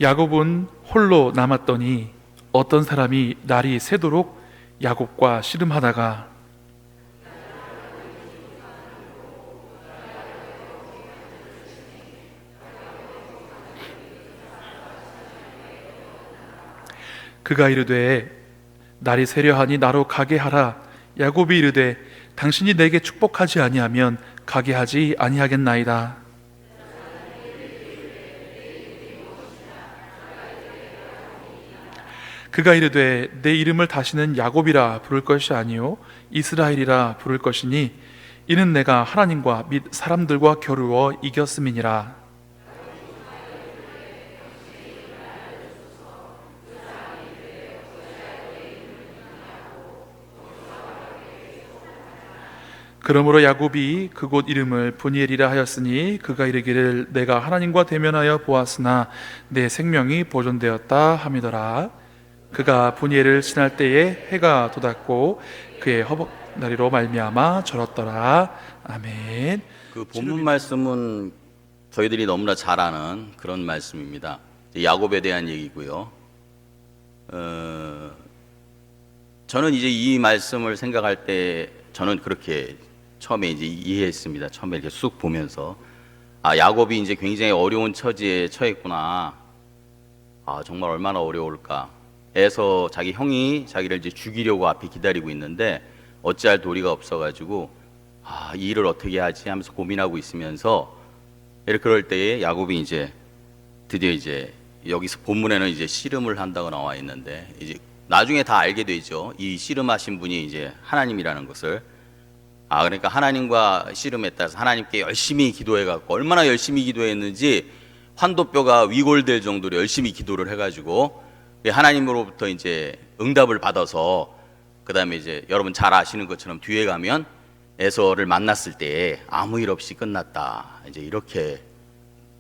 야곱은 홀로 남았더니 어떤 사람이 날이 새도록 야곱과 씨름하다가 그가 이르되 날이 새려하니 나로 가게 하라. 야곱이 이르되 당신이 내게 축복하지 아니하면 가게 하지 아니하겠나이다. 그가 이르되 내 이름을 다시는 야곱이라 부를 것이 아니요 이스라엘이라 부를 것이니 이는 내가 하나님과 및 사람들과 겨루어 이겼음이니라. 그러므로 야곱이 그곳 이름을 브니엘이라 하였으니 그가 이르기를 내가 하나님과 대면하여 보았으나 내 생명이 보존되었다 함이더라. 그가 브니엘을 지날 때에 해가 돋았고 그의 허벅다리로 말미암아 절었더라. 아멘. 그 본문 말씀은 저희들이 너무나 잘 아는 그런 말씀입니다. 야곱에 대한 얘기고요. 저는 이제 이 말씀을 생각할 때 저는 그렇게 처음에 이제 이해했습니다. 처음에 이렇게 쑥 보면서 야곱이 이제 굉장히 어려운 처지에 처했구나. 정말 얼마나 어려울까. 에서 자기 형이 자기를 이제 죽이려고 앞에 기다리고 있는데 어찌할 도리가 없어가지고 이 일을 어떻게 하지 하면서 고민하고 있으면서 그럴 때에 야곱이 이제 드디어 이제 여기서 본문에는 이제 씨름을 한다고 나와 있는데 이제 나중에 다 알게 되죠. 이 씨름하신 분이 이제 하나님이라는 것을. 그러니까 하나님과 씨름했다 해서 하나님께 열심히 기도해갖고 얼마나 열심히 기도했는지 환도뼈가 위골될 정도로 열심히 기도를 해가지고 하나님으로부터 이제 응답을 받아서 그 다음에 이제 여러분 잘 아시는 것처럼 뒤에 가면 에서를 만났을 때 아무 일 없이 끝났다. 이제 이렇게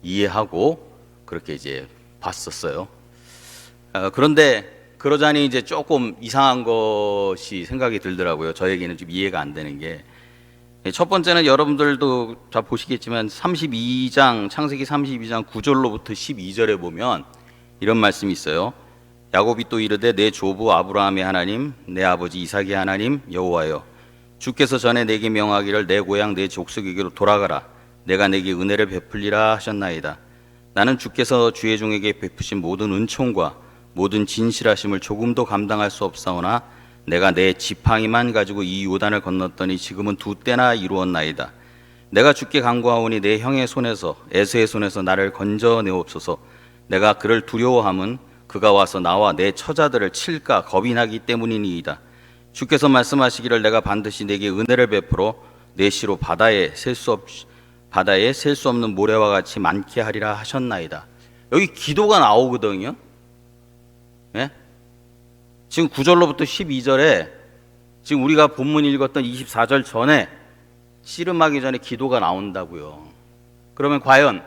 이해하고 그렇게 이제 봤었어요. 그런데 그러자니 이제 조금 이상한 것이 생각이 들더라고요. 저에게는 좀 이해가 안 되는 게. 첫 번째는 여러분들도 다 보시겠지만 창세기 32장 9절로부터 12절에 보면 이런 말씀이 있어요. 야곱이 또 이르되 내 조부 아브라함의 하나님 내 아버지 이삭의 하나님 여호와여 주께서 전에 내게 명하기를 내 고향 내 족속에게로 돌아가라 내가 내게 은혜를 베풀리라 하셨나이다. 나는 주께서 주의 종에게 베푸신 모든 은총과 모든 진실하심을 조금도 감당할 수 없사오나 내가 내 지팡이만 가지고 이 요단을 건넜더니 지금은 2때나 이루었나이다. 내가 주께 간구하오니 내 형의 손에서 에서의 손에서 나를 건져내옵소서. 내가 그를 두려워함은 그가 와서 나와 내 처자들을 칠까 겁이 나기 때문이니이다. 주께서 말씀하시기를 내가 반드시 내게 은혜를 베풀어 내 시로 바다에 셀 수 없는 모래와 같이 많게 하리라 하셨나이다. 여기 기도가 나오거든요. 예? 지금 9절로부터 12절에 지금 우리가 본문 읽었던 24절 전에 씨름하기 전에 기도가 나온다고요. 그러면 과연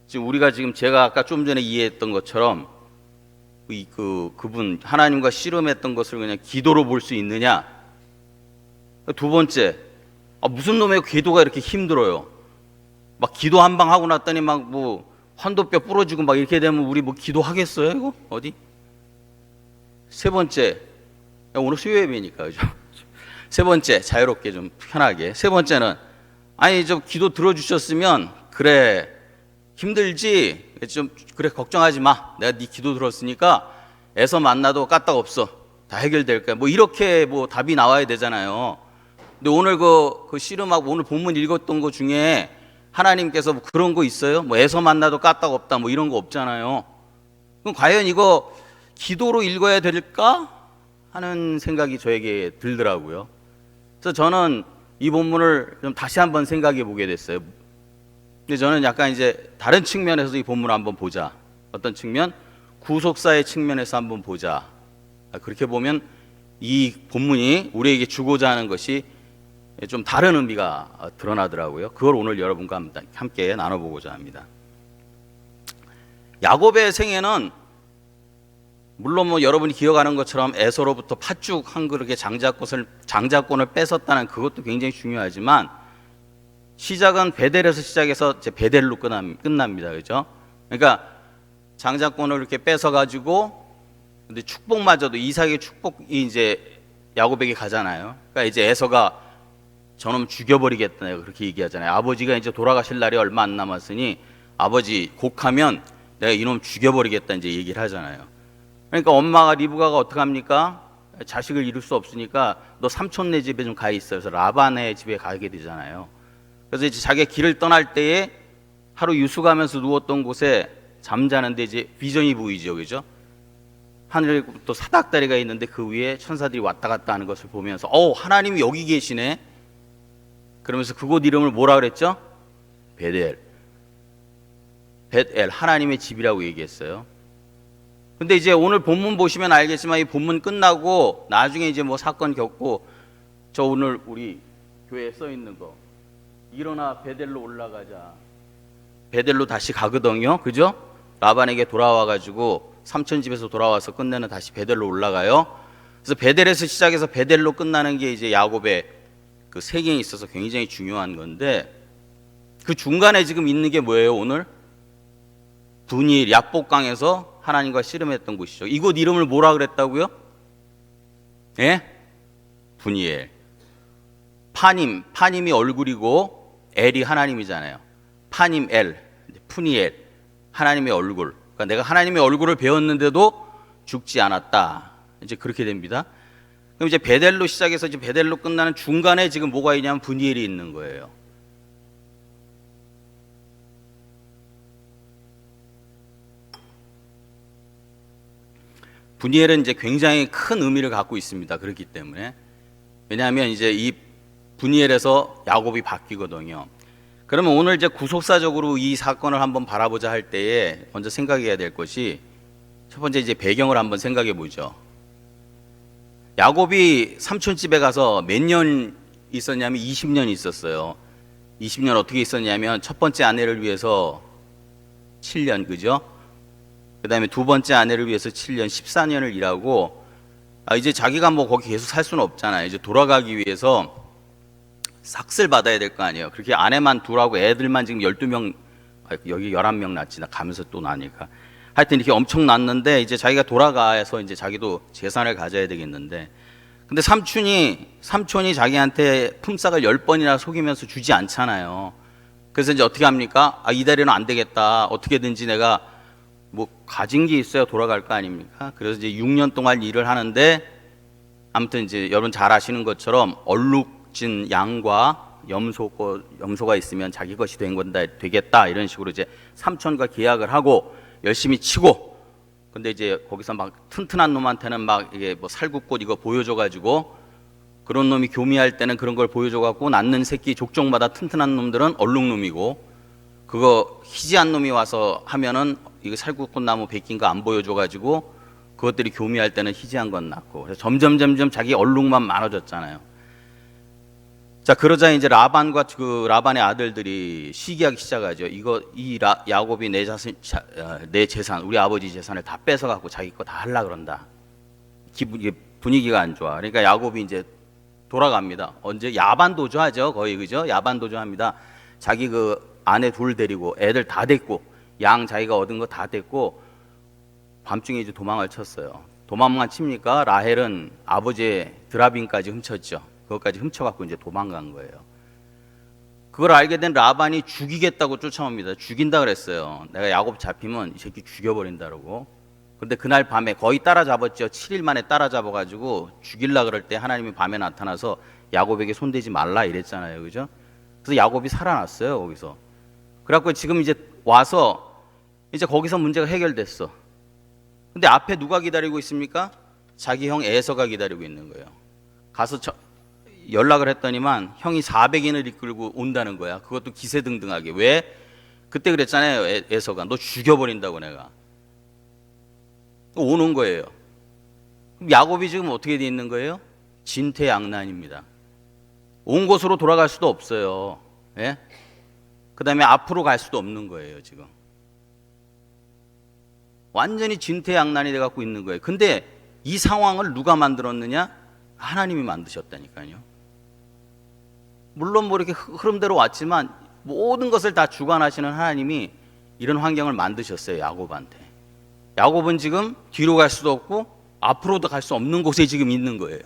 지금 우리가 제가 아까 좀 전에 이해했던 것처럼 그분 하나님과 씨름했던 것을 그냥 기도로 볼 수 있느냐? 두 번째, 무슨 놈의 기도가 이렇게 힘들어요? 막 기도 한 방 하고 났더니 막 뭐 환도뼈 부러지고 막 이렇게 되면 우리 뭐 기도하겠어요? 이거 어디? 세 번째, 오늘 수요 예배니까 그죠? 세 번째, 자유롭게 좀 편하게. 세 번째는 저 기도 들어주셨으면 그래 힘들지 좀 그래 걱정하지 마. 내가 네 기도 들었으니까 애서 만나도 까딱 없어. 다 해결될 거야. 뭐 이렇게 뭐 답이 나와야 되잖아요. 근데 오늘 그 씨름하고 오늘 본문 읽었던 거 중에 하나님께서 뭐 그런 거 있어요? 뭐 애서 만나도 까딱 없다 뭐 이런 거 없잖아요. 그럼 과연 이거 기도로 읽어야 될까 하는 생각이 저에게 들더라고요. 그래서 저는 이 본문을 좀 다시 한번 생각해 보게 됐어요. 근데 저는 약간 이제 다른 측면에서 이 본문을 한번 보자. 어떤 측면? 구속사의 측면에서 한번 보자. 그렇게 보면 이 본문이 우리에게 주고자 하는 것이 좀 다른 의미가 드러나더라고요. 그걸 오늘 여러분과 함께 나눠보고자 합니다. 야곱의 생애는 물론 뭐 여러분이 기억하는 것처럼 에서로부터 팥죽 한 그릇의 장자권을 뺏었다는 그것도 굉장히 중요하지만 시작은 베델에서 시작해서 이제 베델로 끝납니다. 그렇죠? 그러니까 장자권을 이렇게 뺏어 가지고, 근데 축복마저도 이삭의 축복이 이제 야곱에게 가잖아요. 그러니까 이제 에서가 저놈 죽여버리겠다 그렇게 얘기하잖아요. 아버지가 이제 돌아가실 날이 얼마 안 남았으니 아버지 곡하면 내가 이놈 죽여버리겠다 이제 얘기를 하잖아요. 그러니까 엄마가 리브가가 어떻게 합니까? 자식을 이룰 수 없으니까 너 삼촌네 집에 좀 가 있어요. 그래서 라반의 집에 가게 되잖아요. 그래서 이제 자기가 길을 떠날 때에 하루 유숙하면서 누웠던 곳에 잠자는데 이제 비전이 보이죠, 그죠? 하늘에 또 사닥다리가 있는데 그 위에 천사들이 왔다 갔다 하는 것을 보면서 하나님이 여기 계시네. 그러면서 그곳 이름을 뭐라 그랬죠? 베델. 벳엘, 하나님의 집이라고 얘기했어요. 근데 이제 오늘 본문 보시면 알겠지만 이 본문 끝나고 나중에 이제 뭐 사건 겪고, 저 오늘 우리 교회에 써 있는 거 일어나 베델로 올라가자. 베델로 다시 가거든요. 그죠? 라반에게 돌아와 가지고 삼촌 집에서 돌아와서 끝내는 다시 베델로 올라가요. 그래서 베델에서 시작해서 베델로 끝나는 게 이제 야곱의 그 세계에 있어서 굉장히 중요한 건데, 그 중간에 지금 있는 게 뭐예요? 오늘 분이엘 약복강에서 하나님과 씨름했던 곳이죠. 이곳 이름을 뭐라 그랬다고요? 예? 분이엘. 파님이 얼굴이고 엘이 하나님이잖아요. 파님 엘, 푸니엘, 하나님의 얼굴. 그러니까 내가 하나님의 얼굴을 배웠는데도 죽지 않았다. 이제 그렇게 됩니다. 그럼 이제 베델로 시작해서 이제 베델로 끝나는 중간에 지금 뭐가 있냐면 분이엘이 있는 거예요. 분이엘은 이제 굉장히 큰 의미를 갖고 있습니다. 그렇기 때문에. 왜냐하면 이제 이 분이엘에서 야곱이 바뀌거든요. 그러면 오늘 이제 구속사적으로 이 사건을 한번 바라보자 할 때에 먼저 생각해야 될 것이, 첫 번째 이제 배경을 한번 생각해 보죠. 야곱이 삼촌 집에 가서 몇 년 있었냐면 20년 있었어요. 20년 어떻게 있었냐면 첫 번째 아내를 위해서 7년, 그죠? 그 다음에 두 번째 아내를 위해서 7년, 14년을 일하고, 이제 자기가 뭐 거기 계속 살 수는 없잖아요. 이제 돌아가기 위해서 삭슬 받아야 될 거 아니에요. 그렇게 아내만 둘하고 애들만 지금 12명, 여기 11명 낳지, 나 가면서 또 나니까. 하여튼 이렇게 엄청 낳는데, 이제 자기가 돌아가서 이제 자기도 재산을 가져야 되겠는데, 근데 삼촌이 자기한테 품삯을 10번이나 속이면서 주지 않잖아요. 그래서 이제 어떻게 합니까? 이달에는 안 되겠다. 어떻게든지 내가 뭐 가진 게 있어야 돌아갈 거 아닙니까? 그래서 이제 6년 동안 일을 하는데, 아무튼 이제 여러분 잘 아시는 것처럼 얼룩진 양과 염소가 있으면 자기 것이 되겠다 이런 식으로 이제 삼촌과 계약을 하고 열심히 치고, 근데 이제 거기서 막 튼튼한 놈한테는 막 이게 뭐 살구꽃 이거 보여줘가지고, 그런 놈이 교미할 때는 그런 걸 보여줘갖고 낳는 새끼 족종마다 튼튼한 놈들은 얼룩놈이고, 그거 희지한 놈이 와서 하면은 이거 살구꽃 나무 베낀 거 안 보여줘가지고 그것들이 교미할 때는 희지한 건 낳고, 그래서 점점 자기 얼룩만 많아졌잖아요. 자, 그러자 이제 라반의 아들들이 시기하기 시작하죠. 야곱이 내 재산, 우리 아버지 재산을 다 뺏어갖고 자기 거 다 하려 그런다. 분위기가 안 좋아. 그러니까 야곱이 이제 돌아갑니다. 언제 야반도주 하죠, 거의, 그죠? 야반도주 합니다. 자기 그 아내 둘 데리고 애들 다 데리고 양 자기가 얻은 거 다 데리고 밤중에 이제 도망을 쳤어요. 도망만 칩니까? 라헬은 아버지의 드라빈까지 훔쳤죠. 그것까지 훔쳐갖고 이제 도망간 거예요. 그걸 알게 된 라반이 죽이겠다고 쫓아옵니다. 죽인다 그랬어요. 내가 야곱 잡히면 이 새끼 죽여버린다고. 근데 그날 밤에 거의 따라잡았죠. 7일 만에 따라잡아가지고 죽일라 그럴 때 하나님이 밤에 나타나서 야곱에게 손대지 말라 이랬잖아요. 그죠? 그래서 야곱이 살아났어요, 거기서. 그래갖고 지금 이제 와서 이제 거기서 문제가 해결됐어. 근데 앞에 누가 기다리고 있습니까? 자기 형 에서가 기다리고 있는 거예요. 가서 연락을 했더니만 형이 400인을 이끌고 온다는 거야. 그것도 기세등등하게. 왜? 그때 그랬잖아요, 에서가. 너 죽여버린다고 내가. 오는 거예요. 그럼 야곱이 지금 어떻게 돼 있는 거예요? 진퇴양난입니다. 온 곳으로 돌아갈 수도 없어요. 예? 그 다음에 앞으로 갈 수도 없는 거예요, 지금. 완전히 진퇴양난이 돼갖고 있는 거예요. 근데 이 상황을 누가 만들었느냐? 하나님이 만드셨다니까요. 물론 뭐 이렇게 흐름대로 왔지만 모든 것을 다 주관하시는 하나님이 이런 환경을 만드셨어요, 야곱한테. 야곱은 지금 뒤로 갈 수도 없고 앞으로도 갈 수 없는 곳에 지금 있는 거예요.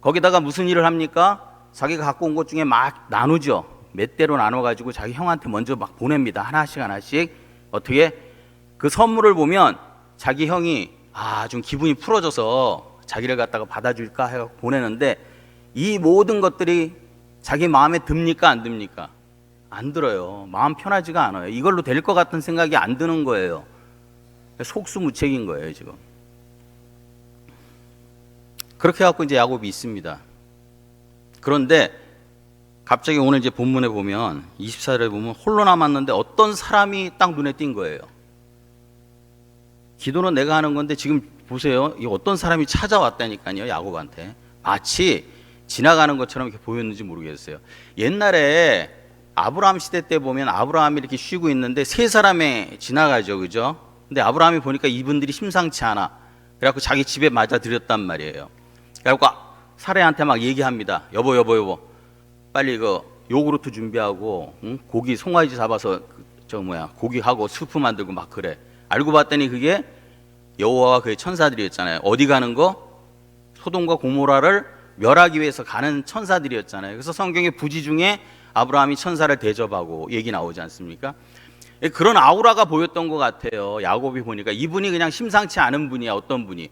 거기다가 무슨 일을 합니까? 자기가 갖고 온 것 중에 막 나누죠. 몇 대로 나눠가지고 자기 형한테 먼저 막 보냅니다. 하나씩 하나씩. 어떻게? 그 선물을 보면 자기 형이 좀 기분이 풀어져서 자기를 갖다가 받아줄까 해서 보내는데, 이 모든 것들이 자기 마음에 듭니까 안 듭니까? 안 들어요. 마음 편하지가 않아요. 이걸로 될 것 같은 생각이 안 드는 거예요. 속수무책인 거예요 지금. 그렇게 해갖고 이제 야곱이 있습니다. 그런데 갑자기 오늘 이제 본문에 보면 24절에 보면 홀로 남았는데 어떤 사람이 딱 눈에 띈 거예요. 기도는 내가 하는 건데 지금 보세요. 이 어떤 사람이 찾아왔다니까요. 야곱한테. 마치 지나가는 것처럼 이렇게 보였는지 모르겠어요. 옛날에 아브라함 시대 때 보면 아브라함이 이렇게 쉬고 있는데 세 사람이 지나가죠. 그죠? 근데 아브라함이 보니까 이분들이 심상치 않아. 그래갖고 자기 집에 맞아들였단 말이에요. 그래갖고 사례한테 막 얘기합니다. 여보 빨리 이거 요구르트 준비하고, 응? 고기 송아지 잡아서 고기하고 수프 만들고 막 그래. 알고 봤더니 그게 여호와와 그의 천사들이었잖아요. 어디 가는 거? 소돔과 고모라를 멸하기 위해서 가는 천사들이었잖아요. 그래서 성경의 부지 중에 아브라함이 천사를 대접하고 얘기 나오지 않습니까? 그런 아우라가 보였던 것 같아요. 야곱이 보니까 이분이 그냥 심상치 않은 분이야. 어떤 분이.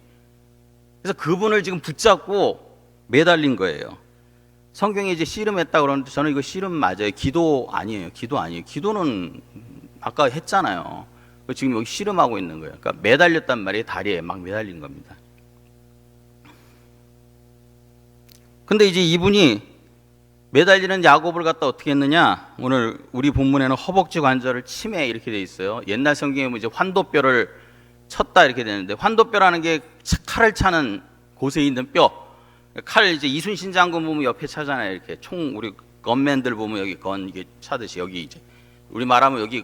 그래서 그분을 지금 붙잡고 매달린 거예요. 성경에 이제 씨름했다 그러는데 저는 이거 씨름 맞아요. 기도 아니에요. 기도는 아까 했잖아요. 지금 여기 씨름하고 있는 거예요. 그러니까 매달렸단 말이에요. 다리에 막 매달린 겁니다. 근데 이제 이분이 매달리는 야곱을 갖다 어떻게 했느냐? 오늘 우리 본문에는 허벅지 관절을 치매 이렇게 돼 있어요. 옛날 성경에 뭐 이제 환도뼈를 쳤다 이렇게 되는데, 환도뼈라는 게 칼을 차는 곳에 있는 뼈. 칼 이제 이순신 장군 보면 옆에 차잖아요. 이렇게 총 우리 건맨들 보면 여기 건 이게 차듯이 여기 이제 우리 말하면 여기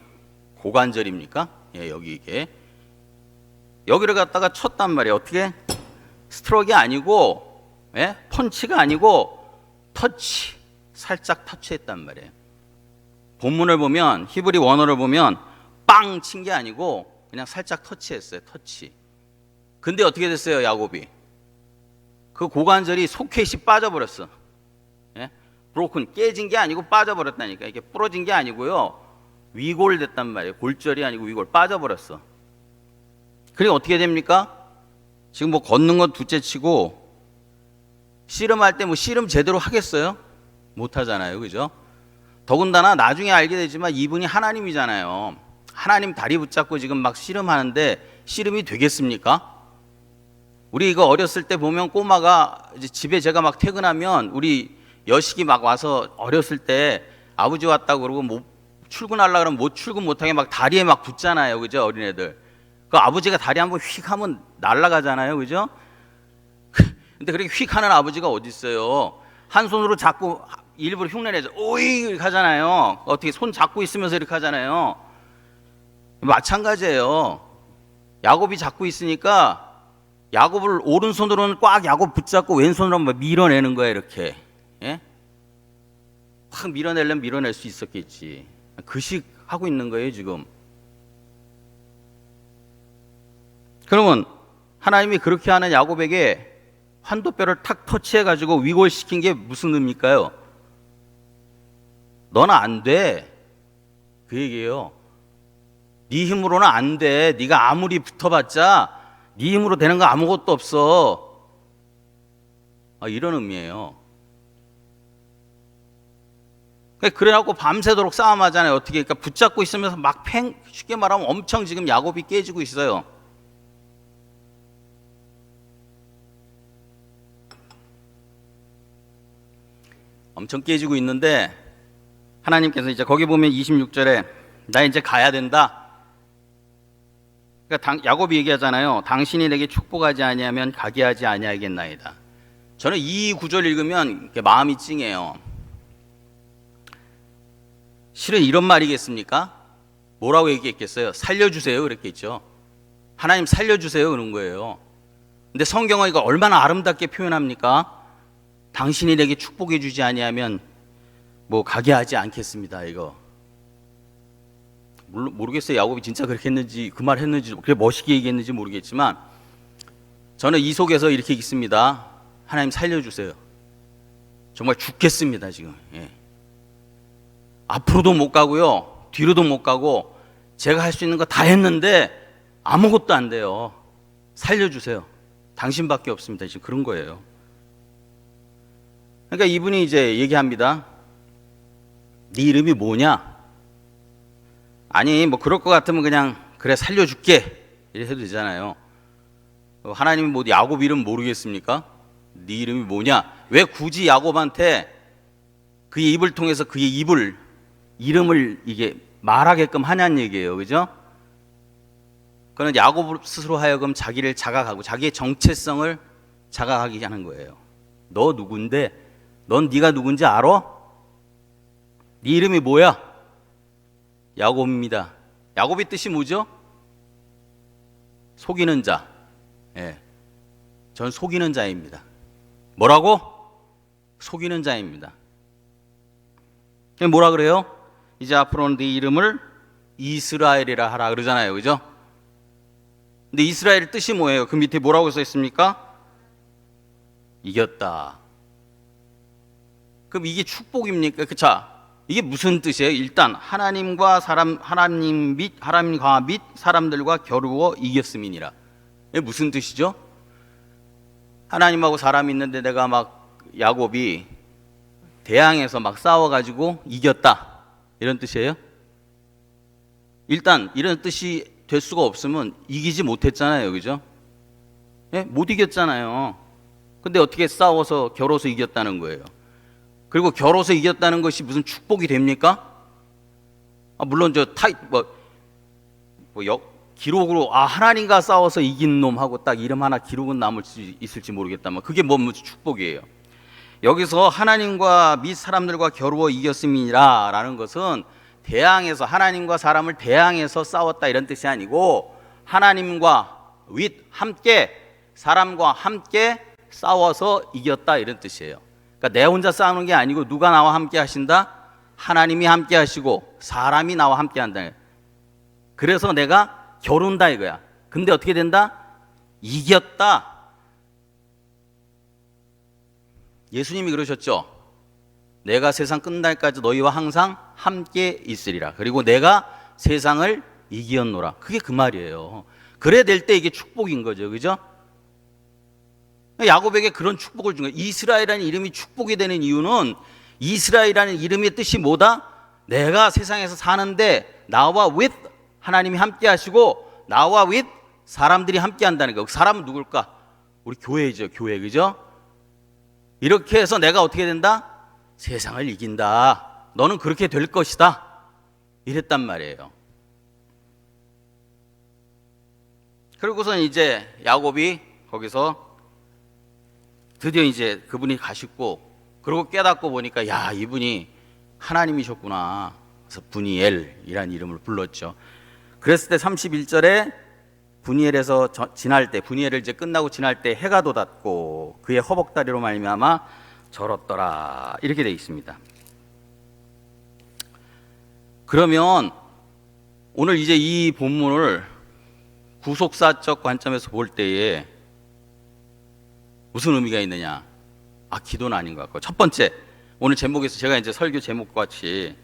고관절입니까? 예, 여기 이게 여기를 갖다가 쳤단 말이에요. 어떻게? 스트로크가 아니고, 예? 펀치가 아니고 터치, 살짝 터치했단 말이에요. 본문을 보면 히브리 원어를 보면 빵 친 게 아니고 그냥 살짝 터치했어요. 터치. 근데 어떻게 됐어요? 야곱이 그 고관절이 소켓이 빠져버렸어. 예? 브로큰, 깨진 게 아니고 빠져버렸다니까. 이게 부러진 게 아니고요, 위골됐단 말이에요. 골절이 아니고 위골 빠져버렸어. 그리고 어떻게 됩니까? 지금 뭐 걷는 건 둘째치고 씨름할 때 뭐 씨름 제대로 하겠어요? 못하잖아요. 그죠? 더군다나 나중에 알게 되지만 이분이 하나님이잖아요. 하나님 다리 붙잡고 지금 막 씨름하는데 씨름이 되겠습니까? 우리 이거 어렸을 때 보면 꼬마가 이제 집에 제가 막 퇴근하면 우리 여식이 막 와서 어렸을 때 아버지 왔다고 그러고 뭐 출근하려고 그러면 못 출근 못하게 막 다리에 막 붙잖아요. 그죠? 어린애들. 그 아버지가 다리 한번 휙 하면 날아가잖아요. 그죠? 근데 그렇게 휙 하는 아버지가 어디 있어요? 한 손으로 잡고 일부러 흉내내죠. 오이 이렇게 하잖아요. 어떻게 손 잡고 있으면서 이렇게 하잖아요. 마찬가지예요. 야곱이 잡고 있으니까 야곱을 오른손으로는 꽉 야곱 붙잡고 왼손으로 밀어내는 거야. 이렇게. 예? 확 밀어내려면 밀어낼 수 있었겠지. 그식 하고 있는 거예요 지금. 그러면 하나님이 그렇게 하는 야곱에게 환도뼈를 탁 터치해가지고 위골시킨 게 무슨 의미일까요? 너는 안 돼. 그 얘기예요. 네 힘으로는 안 돼. 네가 아무리 붙어봤자 네 힘으로 되는 거 아무것도 없어. 이런 의미예요. 그래갖고 밤새도록 싸움하잖아요. 어떻게? 그러니까 붙잡고 있으면서 막 쉽게 말하면 엄청 지금 야곱이 깨지고 있어요. 엄청 깨지고 있는데 하나님께서 이제 거기 보면 26절에 나 이제 가야 된다. 그러니까 야곱이 얘기하잖아요. 당신이 내게 축복하지 아니하면 가게 하지 아니하겠나이다. 저는 이 구절 읽으면 마음이 찡해요. 실은 이런 말이겠습니까? 뭐라고 얘기했겠어요? 살려주세요 그랬겠죠. 하나님 살려주세요 그런 거예요. 근데 성경은 이거 얼마나 아름답게 표현합니까? 당신이 내게 축복해 주지 아니하면 뭐 가게 하지 않겠습니다. 이거 모르겠어요. 야곱이 진짜 그렇게 했는지 그 말 했는지 그렇게 멋있게 얘기했는지 모르겠지만 저는 이 속에서 이렇게 읽습니다. 하나님 살려주세요. 정말 죽겠습니다 지금. 예. 앞으로도 못 가고요, 뒤로도 못 가고 제가 할 수 있는 거 다 했는데 아무것도 안 돼요. 살려주세요. 당신밖에 없습니다. 지금 그런 거예요. 그러니까 이분이 이제 얘기합니다. 네 이름이 뭐냐? 아니 뭐 그럴 것 같으면 그냥 그래 살려줄게 이래 해도 되잖아요. 하나님이 뭐 야곱 이름 모르겠습니까? 네 이름이 뭐냐? 왜 굳이 야곱한테 그의 입을 통해서 그의 이름을 이게 말하게끔 하냐는 얘기예요. 그죠? 그는 야곱 스스로 하여금 자기를 자각하고 자기의 정체성을 자각하게 하는 거예요. 너 누군데? 넌 네가 누군지 알아? 네 이름이 뭐야? 야곱입니다. 야곱의 뜻이 뭐죠? 속이는 자. 예. 전 속이는 자입니다. 뭐라고? 속이는 자입니다. 뭐라 그래요? 이제 앞으로는 네 이름을 이스라엘이라 하라 그러잖아요. 그죠? 근데 이스라엘 뜻이 뭐예요? 그 밑에 뭐라고 써 있습니까? 이겼다. 그럼 이게 축복입니까? 자, 이게 무슨 뜻이에요? 일단 하나님과 및 사람들과 겨루어 이겼음이니라. 이게 무슨 뜻이죠? 하나님하고 사람이 있는데 내가 막 야곱이 대항해서 막 싸워가지고 이겼다 이런 뜻이에요? 일단 이런 뜻이 될 수가 없으면 이기지 못했잖아요. 그죠? 예? 못 이겼잖아요. 근데 어떻게 싸워서 겨뤄서 이겼다는 거예요? 그리고 겨뤄서 이겼다는 것이 무슨 축복이 됩니까? 물론 기록으로 하나님과 싸워서 이긴 놈하고 딱 이름 하나 기록은 남을 수 있을지 모르겠다만 그게 뭐 축복이에요. 여기서 하나님과 및 사람들과 겨루어 이겼음이라 라는 것은 대항해서 하나님과 사람을 대항해서 싸웠다 이런 뜻이 아니고 하나님과 함께 사람과 함께 싸워서 이겼다 이런 뜻이에요. 그러니까 내 혼자 싸우는 게 아니고 누가 나와 함께 하신다? 하나님이 함께 하시고 사람이 나와 함께 한다. 그래서 내가 겨룬다 이거야. 근데 어떻게 된다? 이겼다. 예수님이 그러셨죠. 내가 세상 끝날까지 너희와 항상 함께 있으리라. 그리고 내가 세상을 이기었노라. 그게 그 말이에요. 그래야 될 때 이게 축복인 거죠. 그죠? 야곱에게 그런 축복을 준 거예요. 이스라엘이라는 이름이 축복이 되는 이유는 이스라엘이라는 이름의 뜻이 뭐다? 내가 세상에서 사는데 나와 with 하나님이 함께 하시고 나와 with 사람들이 함께 한다는 거예요. 사람은 누굴까? 우리 교회죠. 교회. 그죠? 이렇게 해서 내가 어떻게 된다? 세상을 이긴다. 너는 그렇게 될 것이다. 이랬단 말이에요. 그리고선 이제 야곱이 거기서 드디어 이제 그분이 가시고 그리고 깨닫고 보니까 야 이분이 하나님이셨구나. 그래서 분이엘이라는 이름을 불렀죠. 그랬을 때 31절에 분이엘에서 지날 때 분이엘을 이제 끝나고 지날 때 해가 돋았고 그의 허벅다리로 말미암아 절었더라 이렇게 되어 있습니다. 그러면 오늘 이제 이 본문을 구속사적 관점에서 볼 때에 무슨 의미가 있느냐? 기도는 아닌 것 같고 첫 번째 오늘 제목에서 제가 이제 설교 제목과 같이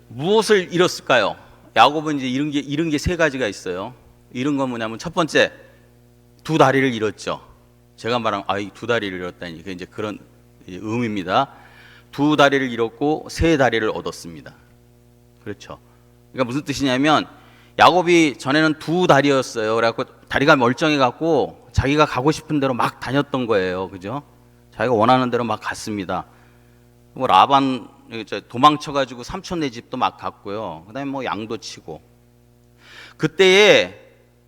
무엇을 잃었을까요? 야곱은 이제 잃은 게 세 가지가 있어요. 잃은 건 뭐냐면 첫 번째 두 다리를 잃었죠. 제가 말한 두 다리를 잃었다니 그게 이제 그런 의미입니다. 두 다리를 잃었고 세 다리를 얻었습니다. 그렇죠. 그러니까 무슨 뜻이냐면 야곱이 전에는 두 다리였어요. 그래갖고 다리가 멀쩡해 갖고 자기가 가고 싶은 대로 막 다녔던 거예요. 그죠? 자기가 원하는 대로 막 갔습니다. 뭐 라반 도망쳐가지고 삼촌네 집도 막 갔고요. 그다음에 뭐 양도 치고. 그때에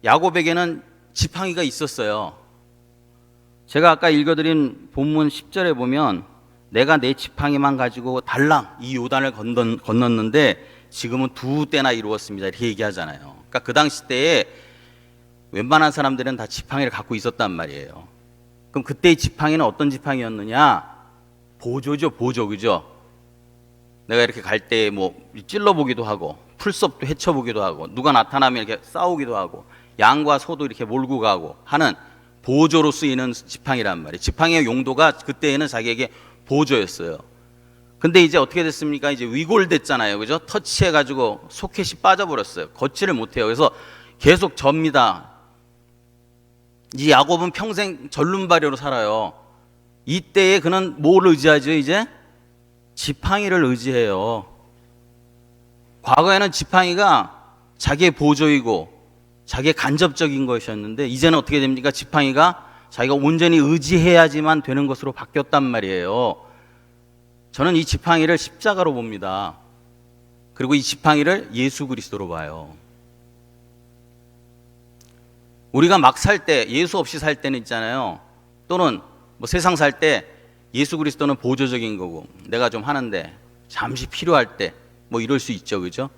야곱에게는 지팡이가 있었어요. 제가 아까 읽어드린 본문 10절에 보면 내가 내 지팡이만 가지고 달랑 이 요단을 건넜는데 지금은 두 때나 이루었습니다. 이렇게 얘기하잖아요. 그러니까 그 당시 때에 웬만한 사람들은 다 지팡이를 갖고 있었단 말이에요. 그럼 그때의 지팡이는 어떤 지팡이였느냐? 보조죠, 보조. 그죠? 내가 이렇게 갈 때 뭐 찔러보기도 하고 풀섭도 헤쳐보기도 하고 누가 나타나면 이렇게 싸우기도 하고 양과 소도 이렇게 몰고 가고 하는 보조로 쓰이는 지팡이란 말이에요. 지팡이의 용도가 그때에는 자기에게 보조였어요. 근데 이제 어떻게 됐습니까? 이제 위골됐잖아요. 그죠? 터치해가지고 소켓이 빠져버렸어요. 걷지를 못해요. 그래서 계속 접니다. 이 야곱은 평생 절름발이로 살아요. 이때에 그는 뭘 의지하죠? 이제 지팡이를 의지해요. 과거에는 지팡이가 자기의 보조이고 자기의 간접적인 것이었는데 이제는 어떻게 됩니까? 지팡이가 자기가 온전히 의지해야지만 되는 것으로 바뀌었단 말이에요. 저는 이 지팡이를 십자가로 봅니다. 그리고 이 지팡이를 예수 그리스도로 봐요. 우리가 막 살 때, 예수 없이 살 때는 있잖아요. 또는 뭐 세상 살 때 예수 그리스도는 보조적인 거고 내가 좀 하는데 잠시 필요할 때 뭐 이럴 수 있죠. 그죠?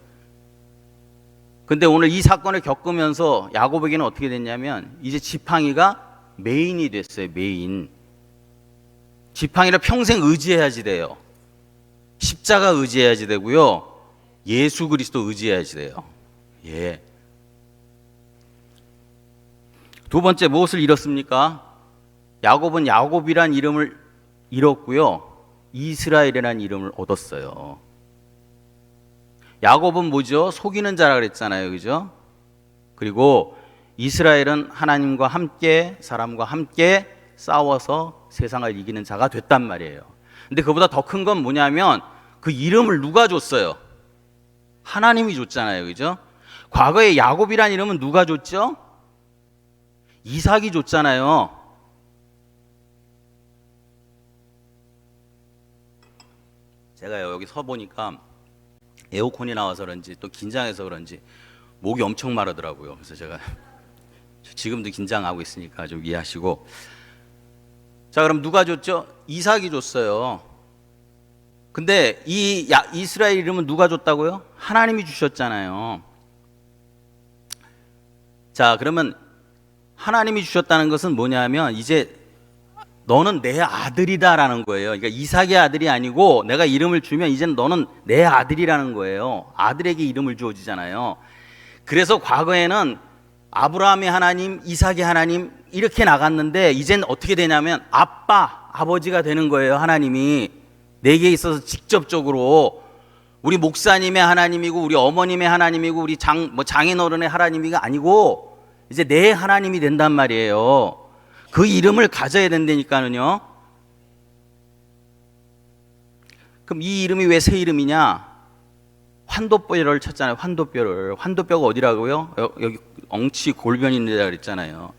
근데 오늘 이 사건을 겪으면서 야곱에게는 어떻게 됐냐면 이제 지팡이가 메인이 됐어요. 메인. 지팡이를 평생 의지해야지 돼요. 십자가 의지해야지 되고요. 예수 그리스도 의지해야지 돼요. 예. 두 번째 무엇을 잃었습니까? 야곱은 야곱이란 이름을 잃었고요. 이스라엘이라는 이름을 얻었어요. 야곱은 뭐죠? 속이는 자라 그랬잖아요. 그죠? 그리고 이스라엘은 하나님과 함께 사람과 함께 싸워서 세상을 이기는 자가 됐단 말이에요. 근데 그보다 더 큰 건 뭐냐면 그 이름을 누가 줬어요? 하나님이 줬잖아요. 그죠? 과거에 야곱이란 이름은 누가 줬죠? 이삭이 줬잖아요. 제가요 여기 서 보니까 에어컨이 나와서 그런지 또 긴장해서 그런지 목이 엄청 마르더라고요. 그래서 제가 지금도 긴장하고 있으니까 좀 이해하시고. 자, 그럼 누가 줬죠? 이삭이 줬어요. 근데 이 이스라엘 이름은 누가 줬다고요? 하나님이 주셨잖아요. 자, 그러면 하나님이 주셨다는 것은 뭐냐면 이제 너는 내 아들이다라는 거예요. 그러니까 이삭의 아들이 아니고 내가 이름을 주면 이제는 너는 내 아들이라는 거예요. 아들에게 이름을 주어지잖아요. 그래서 과거에는 아브라함의 하나님, 이삭의 하나님 이렇게 나갔는데 이제는 어떻게 되냐면 아버지가 되는 거예요. 하나님이 내게 있어서 직접적으로 우리 목사님의 하나님이고 우리 어머님의 하나님이고 우리 장인어른의 하나님이가 아니고 이제 내 하나님이 된단 말이에요. 그 이름을 가져야 된다니까는요. 그럼 이 이름이 왜 새 이름이냐? 환도뼈를 쳤잖아요. 환도뼈를. 환도뼈가 어디라고요? 여기 엉치 골변이 있는 데라 그랬잖아요.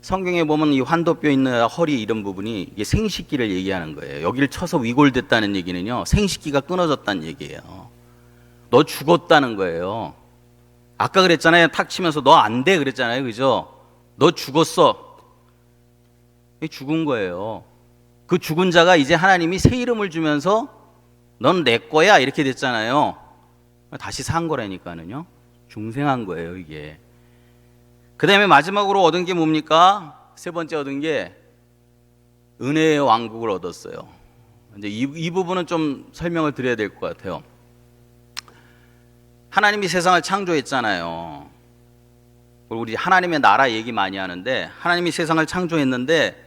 성경에 보면 이 환도뼈 있는 허리 이런 부분이 이게 생식기를 얘기하는 거예요. 여기를 쳐서 위골됐다는 얘기는요. 생식기가 끊어졌다는 얘기예요. 너 죽었다는 거예요. 아까 그랬잖아요. 탁 치면서 너 안 돼 그랬잖아요. 그죠? 너 죽었어. 죽은 거예요. 그 죽은 자가 이제 하나님이 새 이름을 주면서 넌 내 거야 이렇게 됐잖아요. 다시 산 거라니까는요. 중생한 거예요 이게. 그 다음에 마지막으로 얻은 게 뭡니까? 세 번째 얻은 게 은혜의 왕국을 얻었어요. 이제 이 부분은 좀 설명을 드려야 될 것 같아요. 하나님이 세상을 창조했잖아요. 우리 하나님의 나라 얘기 많이 하는데 하나님이 세상을 창조했는데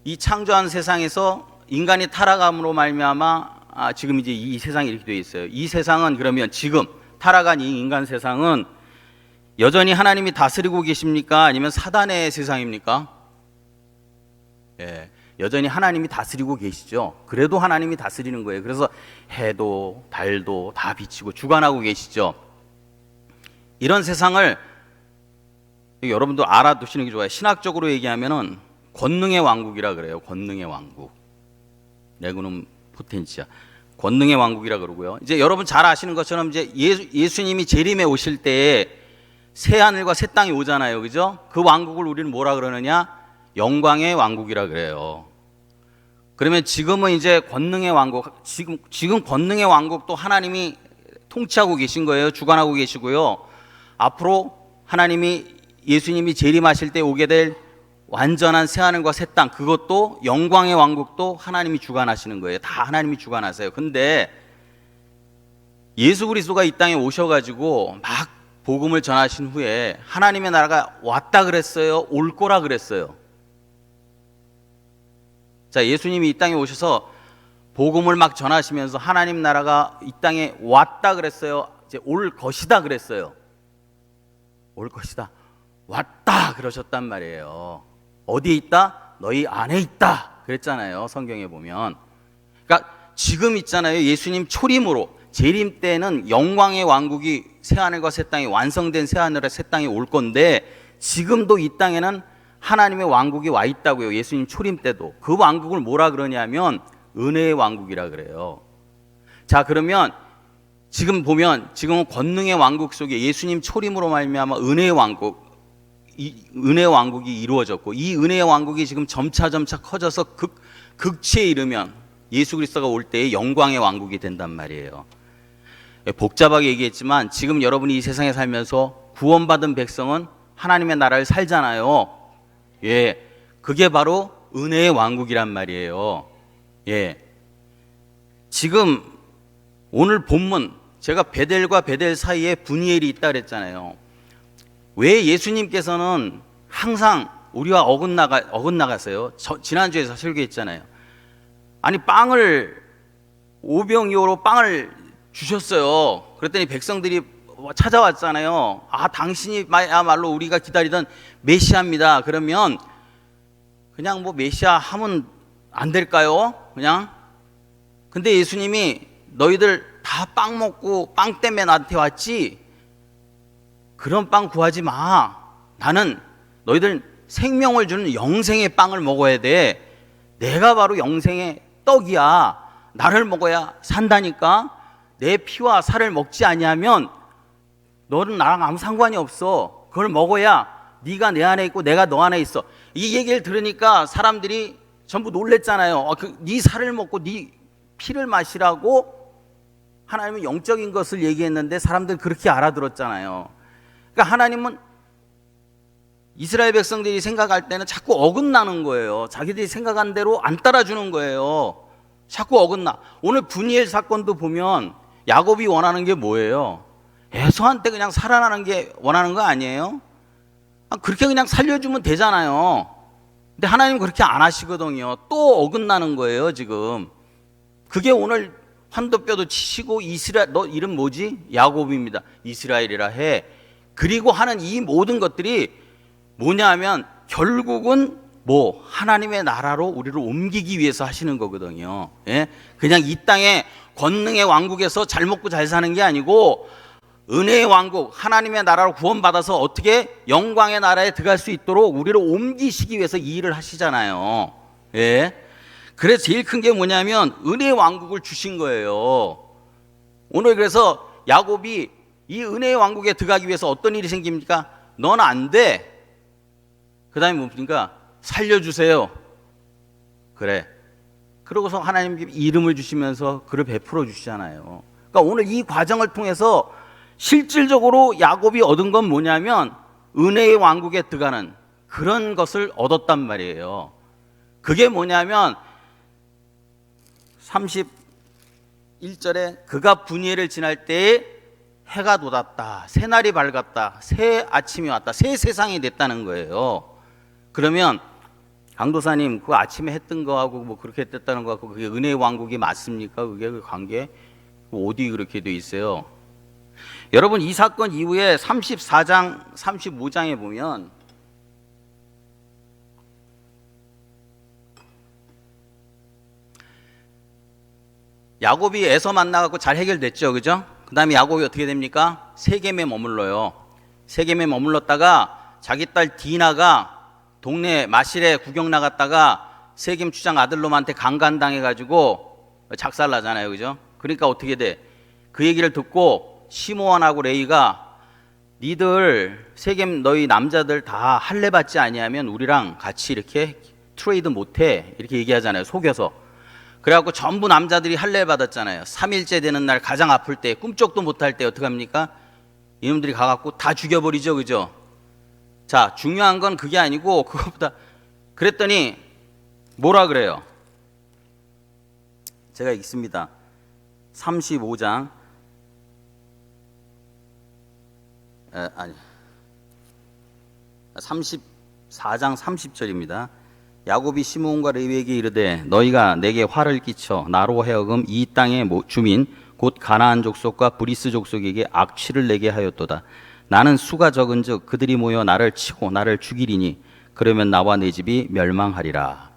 이 창조한 세상에서 인간이 타락함으로 말미암아 지금 이제 이 세상이 이렇게 되어 있어요. 이 세상은 그러면 지금 타락한 이 인간 세상은 여전히 하나님이 다스리고 계십니까? 아니면 사단의 세상입니까? 예, 여전히 하나님이 다스리고 계시죠. 그래도 하나님이 다스리는 거예요. 그래서 해도 달도 다 비치고 주관하고 계시죠. 이런 세상을 여러분도 알아두시는 게 좋아요. 신학적으로 얘기하면은 권능의 왕국이라 그래요. 권능의 왕국. 레구눔 포텐시아. 권능의 왕국이라 그러고요. 이제 여러분 잘 아시는 것처럼 이제 예수님이 재림에 오실 때에 새 하늘과 새 땅이 오잖아요. 그죠? 그 왕국을 우리는 뭐라 그러느냐? 영광의 왕국이라 그래요. 그러면 지금은 이제 권능의 왕국, 지금 권능의 왕국도 하나님이 통치하고 계신 거예요. 주관하고 계시고요. 앞으로 하나님이 예수님이 재림하실 때 오게 될 완전한 새하늘과 새 땅, 그것도 영광의 왕국도 하나님이 주관하시는 거예요. 다 하나님이 주관하세요. 근데 예수 그리스도가 이 땅에 오셔가지고 막 복음을 전하신 후에 하나님의 나라가 왔다 그랬어요? 올 거라 그랬어요? 자, 예수님이 이 땅에 오셔서 복음을 막 전하시면서 하나님 나라가 이 땅에 왔다 그랬어요? 이제 올 것이다 그랬어요? 올 것이다. 왔다 그러셨단 말이에요. 어디에 있다? 너희 안에 있다 그랬잖아요. 성경에 보면. 그러니까 지금 있잖아요. 예수님 초림으로 재림 때는 영광의 왕국이 새하늘과 새 땅이 완성된 새하늘과 새 땅이 올 건데, 지금도 이 땅에는 하나님의 왕국이 와 있다고요. 예수님 초림 때도. 그 왕국을 뭐라 그러냐면 은혜의 왕국이라 그래요. 자, 그러면 지금 보면 지금은 권능의 왕국 속에 예수님 초림으로 말미암아 은혜의 왕국이 이루어졌고, 이 은혜의 왕국이 지금 점차 커져서 극치에 이르면 예수 그리스도가 올 때의 영광의 왕국이 된단 말이에요. 복잡하게 얘기했지만 지금 여러분이 이 세상에 살면서 구원받은 백성은 하나님의 나라를 살잖아요. 예, 그게 바로 은혜의 왕국이란 말이에요. 예, 지금 오늘 본문 제가 베델과 베델 사이에 분이엘이 있다 그랬잖아요. 왜 예수님께서는 항상 우리와 어긋나갔어요? 지난주에 설교했잖아요. 아니, 빵을 오병이어로 빵을 주셨어요. 그랬더니 백성들이 찾아왔잖아요. 아, 당신이야말로 우리가 기다리던 메시아입니다. 그러면 그냥 뭐 메시아 하면 안 될까요? 그냥. 근데 예수님이 너희들 다 빵 먹고 빵 때문에 나한테 왔지? 그런 빵 구하지 마. 나는 너희들 생명을 주는 영생의 빵을 먹어야 돼. 내가 바로 영생의 떡이야. 나를 먹어야 산다니까. 내 피와 살을 먹지 아니하면 너는 나랑 아무 상관이 없어. 그걸 먹어야 네가 내 안에 있고 내가 너 안에 있어. 이 얘기를 들으니까 사람들이 전부 놀랬잖아요. 네 살을 먹고 네 피를 마시라고 하나님은 영적인 것을 얘기했는데 사람들은 그렇게 알아들었잖아요. 그러니까 하나님은 이스라엘 백성들이 생각할 때는 자꾸 어긋나는 거예요. 자기들이 생각한 대로 안 따라주는 거예요. 자꾸 어긋나. 오늘 분이엘 사건도 보면 야곱이 원하는 게 뭐예요? 에서한테 그냥 살아나는 게 원하는 거 아니에요? 그렇게 그냥 살려주면 되잖아요. 근데 하나님은 그렇게 안 하시거든요. 또 어긋나는 거예요, 지금. 그게 오늘 환도뼈도 치시고 너 이름 뭐지? 야곱입니다. 이스라엘이라 해. 그리고 하는 이 모든 것들이 뭐냐면 결국은 하나님의 나라로 우리를 옮기기 위해서 하시는 거거든요. 예? 그냥 이 땅에 권능의 왕국에서 잘 먹고 잘 사는 게 아니고 은혜의 왕국, 하나님의 나라로 구원받아서 어떻게 영광의 나라에 들어갈 수 있도록 우리를 옮기시기 위해서 이 일을 하시잖아요. 예? 그래서 제일 큰 게 뭐냐면 은혜의 왕국을 주신 거예요. 오늘 그래서 야곱이 이 은혜의 왕국에 들어가기 위해서 어떤 일이 생깁니까? 넌 안 돼. 그 다음에 뭡니까? 살려주세요. 그래. 그러고서 하나님 이름을 주시면서 그를 베풀어 주시잖아요. 그러니까 오늘 이 과정을 통해서 실질적으로 야곱이 얻은 건 뭐냐면 은혜의 왕국에 들어가는 그런 것을 얻었단 말이에요. 그게 뭐냐면 31절에 그가 분이엘을 지날 때에 해가 돋았다. 새날이 밝았다. 새 아침이 왔다. 새 세상이 됐다는 거예요. 그러면 강도사님, 그 아침에 했던 거하고 뭐 그렇게 됐다는 거하고 그게 은혜의 왕국이 맞습니까? 그게 그 관계? 어디 그렇게 돼 있어요? 여러분, 이 사건 이후에 34장, 35장에 보면 야곱이 에서 만나갖고 잘 해결됐죠, 그죠? 그 다음에 야곱이 어떻게 됩니까? 세겜에 머물러요. 세겜에 머물렀다가 자기 딸 디나가 동네 마실에 구경 나갔다가 세겜 추장 아들놈한테 강간당해가지고 작살나잖아요, 그죠? 그러니까 어떻게 돼? 그 얘기를 듣고 시므온하고 레위가 니들 세겜 너희 남자들 다 할례 받지 아니하면 우리랑 같이 이렇게 트레이드 못해, 이렇게 얘기하잖아요, 속여서. 그래갖고 전부 남자들이 할례 받았잖아요. 3일째 되는 날 가장 아플 때, 꿈쩍도 못할 때 어떡합니까? 이놈들이 가갖고 다 죽여버리죠, 그죠? 자, 중요한 건 그게 아니고 그것보다 그랬더니 뭐라 그래요? 제가 읽습니다. 35장 아니 34장 30절입니다. 야곱이 시므온과 레위에게 이르되 너희가 내게 화를 끼쳐 나로 하여금 이 땅의 주민 곧 가나안 족속과 브리스 족속에게 악취를 내게 하였도다. 나는 수가 적은즉 그들이 모여 나를 치고 나를 죽이리니 그러면 나와 내 집이 멸망하리라.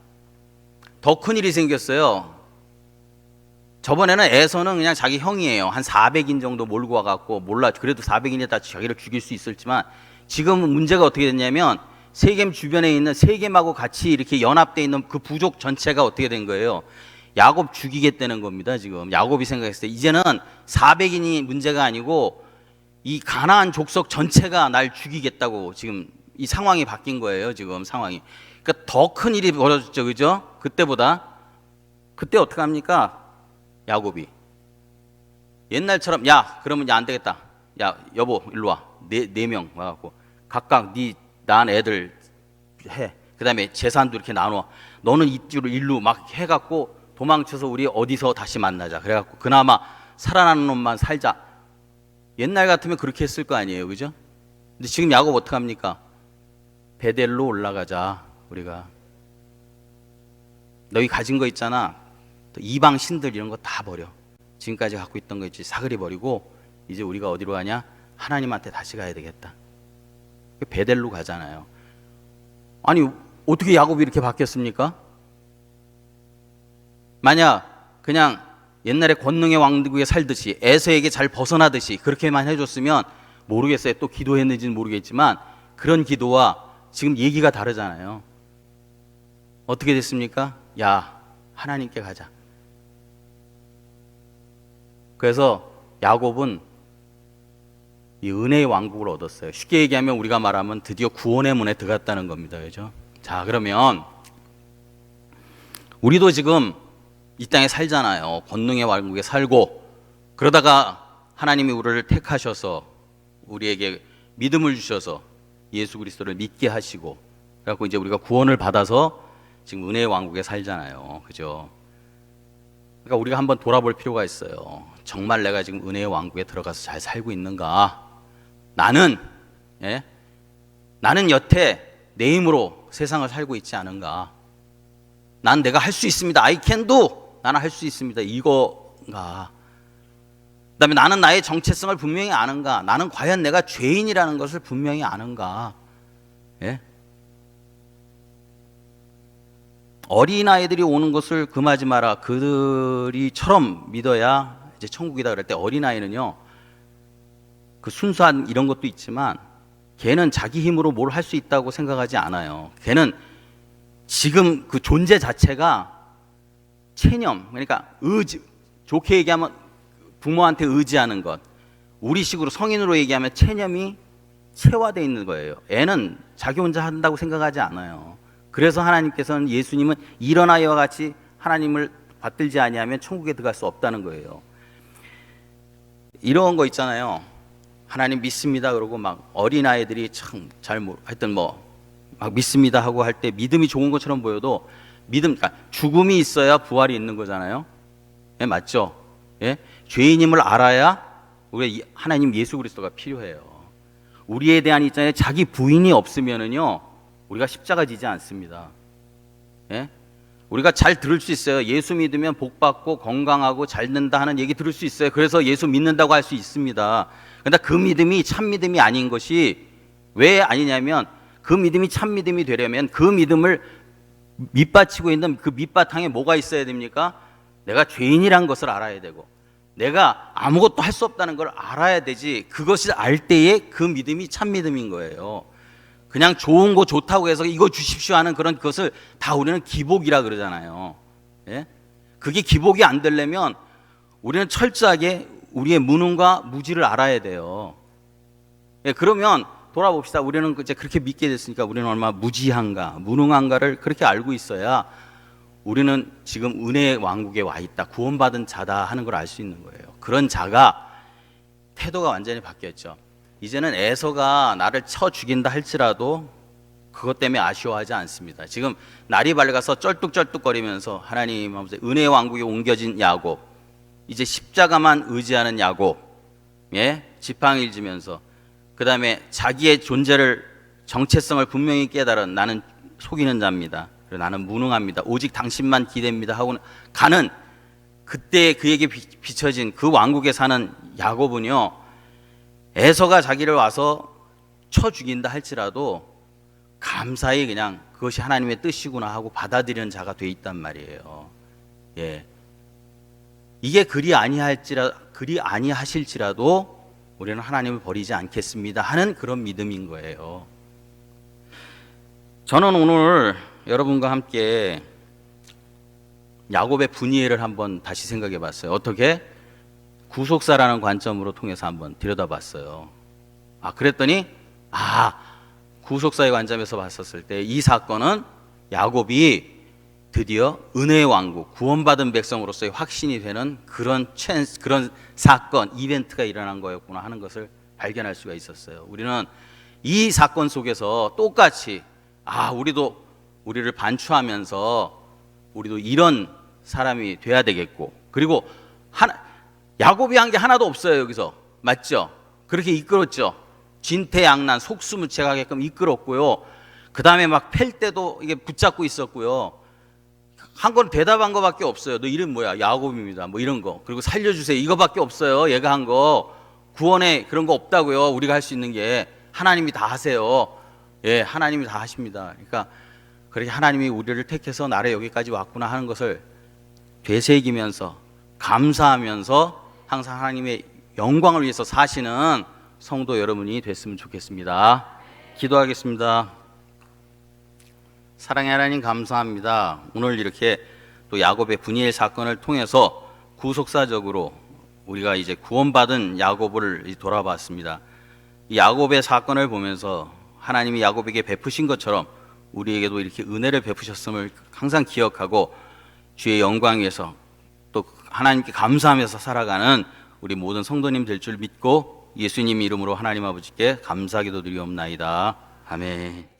더 큰 일이 생겼어요. 저번에는 에서는 그냥 자기 형이에요. 한 400인 정도 몰고 와갖고 몰라 그래도 400인이 다 자기를 죽일 수 있었지만 지금은 문제가 어떻게 됐냐면 세겜 주변에 있는 세겜하고 같이 이렇게 연합되어 있는 그 부족 전체가 어떻게 된 거예요? 야곱 죽이겠다는 겁니다. 지금 야곱이 생각했을 때 이제는 400인이 문제가 아니고 이 가나안 족속 전체가 날 죽이겠다고 지금 이 상황이 바뀐 거예요. 지금 상황이. 그러니까 더 큰 일이 벌어졌죠, 그죠? 그때보다. 그때 어떻게 합니까? 야곱이 옛날처럼 야 그러면 야 안 되겠다. 야 여보 일로 와. 네 명 와갖고 각각 네 난 애들 해. 그다음에 재산도 이렇게 나눠. 너는 이쪽으로 일로 막 해갖고 도망쳐서 우리 어디서 다시 만나자. 그래갖고 그나마 살아나는 놈만 살자. 옛날 같으면 그렇게 했을 거 아니에요, 그죠? 근데 지금 야곱 어떻게 합니까? 베델로 올라가자. 우리가 너희 가진 거 있잖아. 이방 신들 이런 거 다 버려. 지금까지 갖고 있던 거 있지 사그리 버리고 이제 우리가 어디로 가냐? 하나님한테 다시 가야 되겠다. 베델로 가잖아요. 아니 어떻게 야곱이 이렇게 바뀌었습니까? 만약 그냥 옛날에 권능의 왕국에 살듯이 에서에게 잘 벗어나듯이 그렇게만 해줬으면 모르겠어요. 또 기도했는지는 모르겠지만 그런 기도와 지금 얘기가 다르잖아요. 어떻게 됐습니까? 야 하나님께 가자. 그래서 야곱은 이 은혜의 왕국을 얻었어요. 쉽게 얘기하면 우리가 말하면 드디어 구원의 문에 들어갔다는 겁니다. 그죠? 자, 그러면 우리도 지금 이 땅에 살잖아요. 권능의 왕국에 살고 그러다가 하나님이 우리를 택하셔서 우리에게 믿음을 주셔서 예수 그리스도를 믿게 하시고 그래갖고 이제 우리가 구원을 받아서 지금 은혜의 왕국에 살잖아요. 그죠? 그러니까 우리가 한번 돌아볼 필요가 있어요. 정말 내가 지금 은혜의 왕국에 들어가서 잘 살고 있는가? 나는 여태 내 힘으로 세상을 살고 있지 않은가? 난 내가 할 수 있습니다. I can do. 나는 할 수 있습니다. 이거가. 그다음에 나는 나의 정체성을 분명히 아는가? 나는 과연 내가 죄인이라는 것을 분명히 아는가? 예? 어린아이들이 오는 것을 금하지 마라. 그들이처럼 믿어야 이제 천국이다 그럴 때 어린아이는요. 그 순수한 이런 것도 있지만 걔는 자기 힘으로 뭘 할 수 있다고 생각하지 않아요. 걔는 지금 그 존재 자체가 체념, 그러니까 의지, 좋게 얘기하면 부모한테 의지하는 것, 우리식으로 성인으로 얘기하면 체념이 체화되어 있는 거예요. 애는 자기 혼자 한다고 생각하지 않아요. 그래서 하나님께서는 예수님은 이런 아이와 같이 하나님을 받들지 아니하면 천국에 들어갈 수 없다는 거예요. 이런 거 있잖아요. 하나님 믿습니다 그러고 막 어린아이들이 참 잘 하여튼 뭐 막 믿습니다 하고 할 때 믿음이 좋은 것처럼 보여도 믿음, 그러니까 죽음이 있어야 부활이 있는 거잖아요. 예, 맞죠? 예? 죄인임을 알아야 우리 하나님 예수 그리스도가 필요해요. 우리에 대한 있잖아요. 자기 부인이 없으면은요 우리가 십자가 지지 않습니다. 예? 우리가 잘 들을 수 있어요. 예수 믿으면 복 받고 건강하고 잘 된다 하는 얘기 들을 수 있어요. 그래서 예수 믿는다고 할 수 있습니다. 그런데 그 믿음이 참 믿음이 아닌 것이 왜 아니냐면 그 믿음이 참 믿음이 되려면 그 믿음을 밑받치고 있는 그 밑바탕에 뭐가 있어야 됩니까? 내가 죄인이란 것을 알아야 되고 내가 아무것도 할 수 없다는 걸 알아야 되지. 그것을 알 때에 그 믿음이 참 믿음인 거예요. 그냥 좋은 거 좋다고 해서 이거 주십시오 하는 그런 것을 다 우리는 기복이라 그러잖아요. 예? 그게 기복이 안 되려면 우리는 철저하게 우리의 무능과 무지를 알아야 돼요. 예, 그러면 돌아봅시다. 우리는 이제 그렇게 믿게 됐으니까 우리는 얼마나 무지한가, 무능한가를 그렇게 알고 있어야 우리는 지금 은혜의 왕국에 와 있다, 구원받은 자다 하는 걸 알 수 있는 거예요. 그런 자가 태도가 완전히 바뀌었죠. 이제는 에서가 나를 쳐 죽인다 할지라도 그것 때문에 아쉬워하지 않습니다. 지금 날이 밝아서 쩔뚝쩔뚝거리면서 하나님 아버지 은혜의 왕국에 옮겨진 야곱, 이제 십자가만 의지하는 야곱, 지팡이를 지면서 그 다음에 자기의 존재를 정체성을 분명히 깨달은 나는 속이는 자입니다. 그리고 나는 무능합니다. 오직 당신만 기대입니다 하고 가는 그때 그에게 비춰진 그 왕국에 사는 야곱은요, 에서가 자기를 와서 쳐 죽인다 할지라도 감사히 그냥 그것이 하나님의 뜻이구나 하고 받아들이는 자가 돼 있단 말이에요. 이게 그리 아니하실지라도 우리는 하나님을 버리지 않겠습니다 하는 그런 믿음인 거예요. 저는 오늘 여러분과 함께 야곱의 분이엘을 한번 다시 생각해 봤어요. 어떻게? 구속사라는 관점으로 통해서 한번 들여다봤어요. 그랬더니 구속사의 관점에서 봤었을 때 이 사건은 야곱이 드디어 은혜의 왕국, 구원받은 백성으로서의 확신이 되는 그런 사건, 이벤트가 일어난 거였구나 하는 것을 발견할 수가 있었어요. 우리는 이 사건 속에서 똑같이 우리를 반추하면서 우리도 이런 사람이 돼야 되겠고, 그리고 야곱이 한 게 하나도 없어요. 여기서 맞죠? 그렇게 이끌었죠. 진퇴양난 속수무책하게끔 이끌었고요. 그 다음에 막 팰 때도 이게 붙잡고 있었고요. 한 건 대답한 거밖에 없어요. 너 이름 뭐야? 야곱입니다. 뭐 이런 거. 그리고 살려주세요. 이거밖에 없어요. 얘가 한 거. 구원에 그런 거 없다고요. 우리가 할 수 있는 게. 하나님이 다 하세요. 하나님이 다 하십니다. 그러니까 그렇게 하나님이 우리를 택해서 나를 여기까지 왔구나 하는 것을 되새기면서 감사하면서 항상 하나님의 영광을 위해서 사시는 성도 여러분이 됐으면 좋겠습니다. 기도하겠습니다. 사랑의 하나님 감사합니다. 오늘 이렇게 또 야곱의 분이엘 사건을 통해서 구속사적으로 우리가 이제 구원받은 야곱을 돌아봤습니다. 이 야곱의 사건을 보면서 하나님이 야곱에게 베푸신 것처럼 우리에게도 이렇게 은혜를 베푸셨음을 항상 기억하고 주의 영광 위해서 또 하나님께 감사하면서 살아가는 우리 모든 성도님 될 줄 믿고 예수님 이름으로 하나님 아버지께 감사기도 드리옵나이다. 아멘.